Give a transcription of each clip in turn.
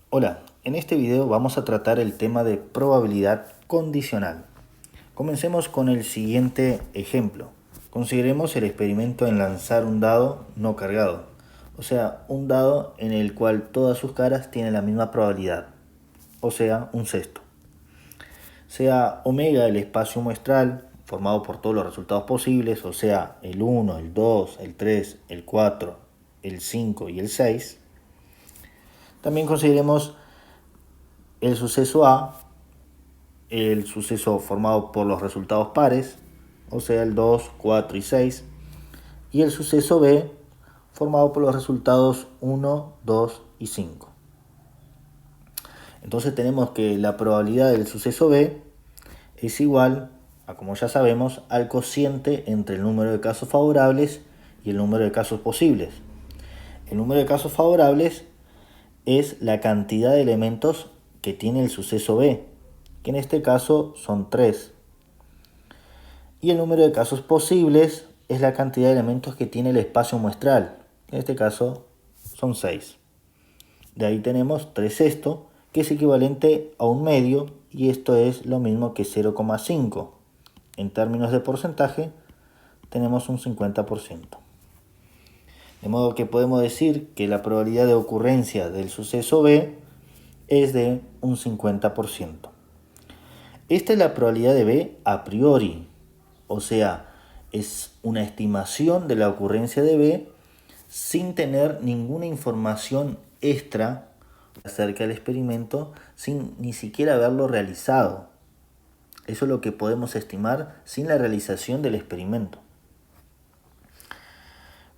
Hola, en este video vamos a tratar el tema de probabilidad condicional. Comencemos con el siguiente ejemplo. Consideremos el experimento en lanzar un dado no cargado, o sea, un dado en el cual todas sus caras tienen la misma probabilidad, o sea, un cesto. Sea omega el espacio muestral formado por todos los resultados posibles, o sea, el 1, el 2, el 3, el 4, el 5 y el 6. También consideremos el suceso A, el suceso formado por los resultados pares, o sea, el 2, 4 y 6, y el suceso B, formado por los resultados 1, 2 y 5. Entonces tenemos que la probabilidad del suceso B es igual a, como ya sabemos, al cociente entre el número de casos favorables y el número de casos posibles. El número de casos favorables es la cantidad de elementos que tiene el suceso B, que en este caso son 3. Y el número de casos posibles es la cantidad de elementos que tiene el espacio muestral, que en este caso son 6. De ahí tenemos 3 sextos, que es equivalente a un medio, y esto es lo mismo que 0,5. En términos de porcentaje, tenemos un 50%. De modo que podemos decir que la probabilidad de ocurrencia del suceso B es de un 50%. Esta es la probabilidad de B a priori, o sea, es una estimación de la ocurrencia de B sin tener ninguna información extra acerca del experimento, sin ni siquiera haberlo realizado. Eso es lo que podemos estimar sin la realización del experimento.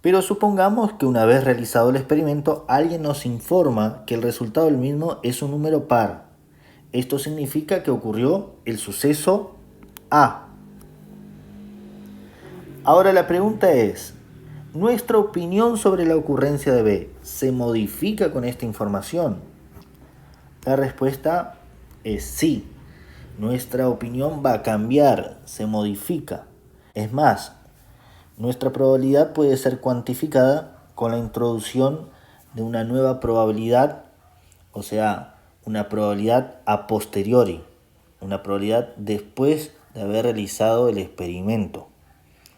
Pero supongamos que una vez realizado el experimento, alguien nos informa que el resultado del mismo es un número par. Esto significa que ocurrió el suceso A. Ahora la pregunta es, ¿nuestra opinión sobre la ocurrencia de B se modifica con esta información? La respuesta es sí. Nuestra opinión va a cambiar, se modifica. Es más, nuestra probabilidad puede ser cuantificada con la introducción de una nueva probabilidad, o sea, una probabilidad a posteriori, una probabilidad después de haber realizado el experimento,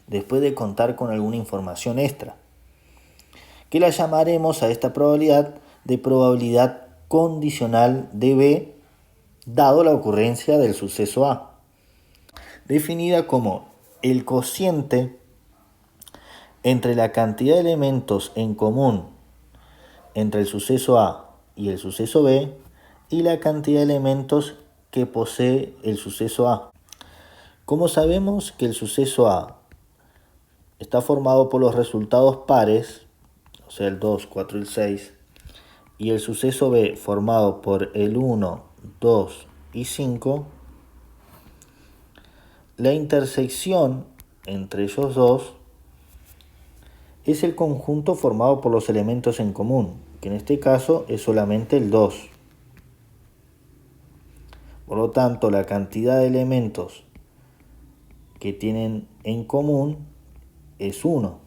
después de contar con alguna información extra, que la llamaremos a esta probabilidad de probabilidad condicional de B, dado la ocurrencia del suceso A, definida como el cociente entre la cantidad de elementos en común entre el suceso A y el suceso B y la cantidad de elementos que posee el suceso A. Como sabemos que el suceso A está formado por los resultados pares, o sea, el 2, 4 y el 6, y el suceso B formado por el 1, 2 y 5, la intersección entre ellos dos es el conjunto formado por los elementos en común, que en este caso es solamente el 2. Por lo tanto, la cantidad de elementos que tienen en común es 1.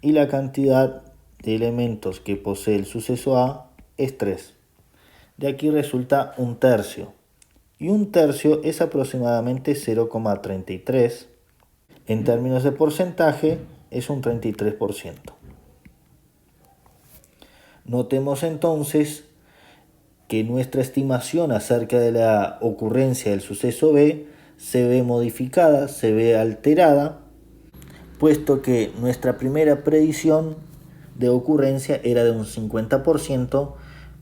Y la cantidad de elementos que posee el suceso A es 3. De aquí resulta un tercio. Y un tercio es aproximadamente 0,33. En términos de porcentaje, es un 33%. Notemos entonces que nuestra estimación acerca de la ocurrencia del suceso B se ve modificada, se ve alterada, puesto que nuestra primera predicción de ocurrencia era de un 50%,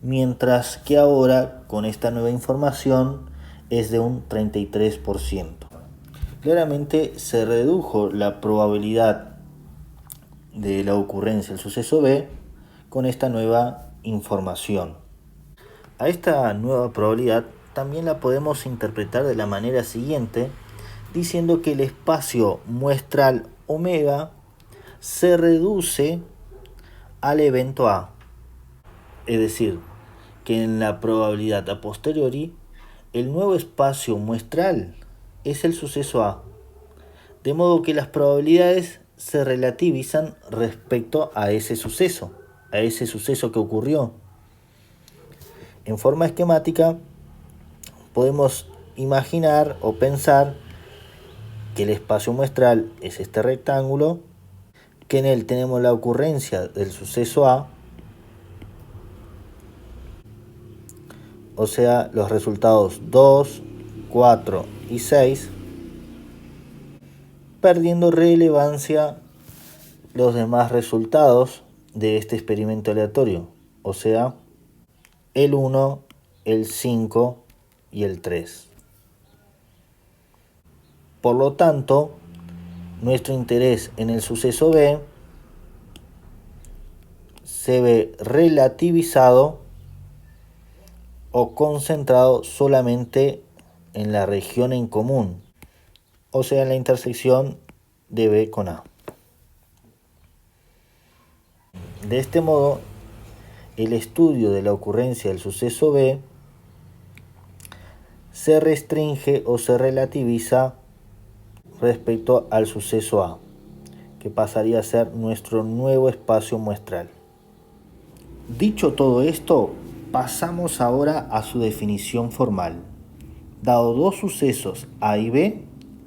mientras que ahora con esta nueva información es de un 33%. Claramente se redujo la probabilidad de la ocurrencia del suceso B con esta nueva información. A esta nueva probabilidad también la podemos interpretar de la manera siguiente, diciendo que el espacio muestral omega se reduce al evento A. Es decir, que en la probabilidad a posteriori, el nuevo espacio muestral es el suceso A. De modo que las probabilidades se relativizan respecto a ese suceso que ocurrió. En forma esquemática podemos imaginar o pensar que el espacio muestral es este rectángulo, que en él tenemos la ocurrencia del suceso A, o sea, los resultados 2, 4 y 6, perdiendo relevancia los demás resultados de este experimento aleatorio, o sea, el 1, el 5 y el 3. Por lo tanto, nuestro interés en el suceso B se ve relativizado o concentrado solamente en la región en común, o sea, en la intersección de B con A. De este modo, el estudio de la ocurrencia del suceso B se restringe o se relativiza respecto al suceso A, que pasaría a ser nuestro nuevo espacio muestral. Dicho todo esto, pasamos ahora a su definición formal. Dado dos sucesos A y B,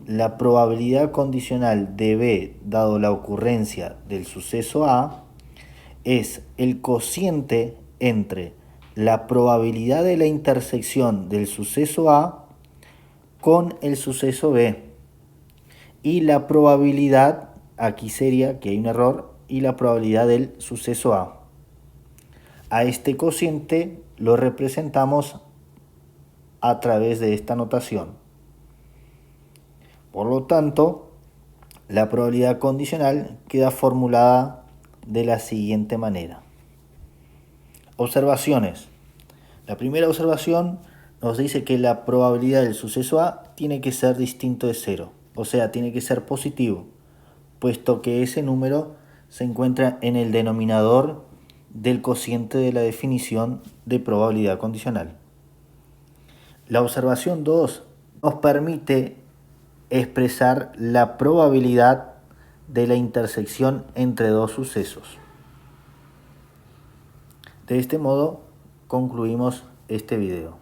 la probabilidad condicional de B, dado la ocurrencia del suceso A, es el cociente entre la probabilidad de la intersección del suceso A con el suceso B y la probabilidad, aquí sería que hay un error, y la probabilidad del suceso A. A este cociente lo representamos a través de esta notación. Por lo tanto, la probabilidad condicional queda formulada de la siguiente manera. Observaciones. La primera observación nos dice que la probabilidad del suceso A tiene que ser distinto de 0, o sea, tiene que ser positivo, puesto que ese número se encuentra en el denominador del cociente de la definición de probabilidad condicional. La observación 2 nos permite expresar la probabilidad de la intersección entre dos sucesos. De este modo concluimos este video.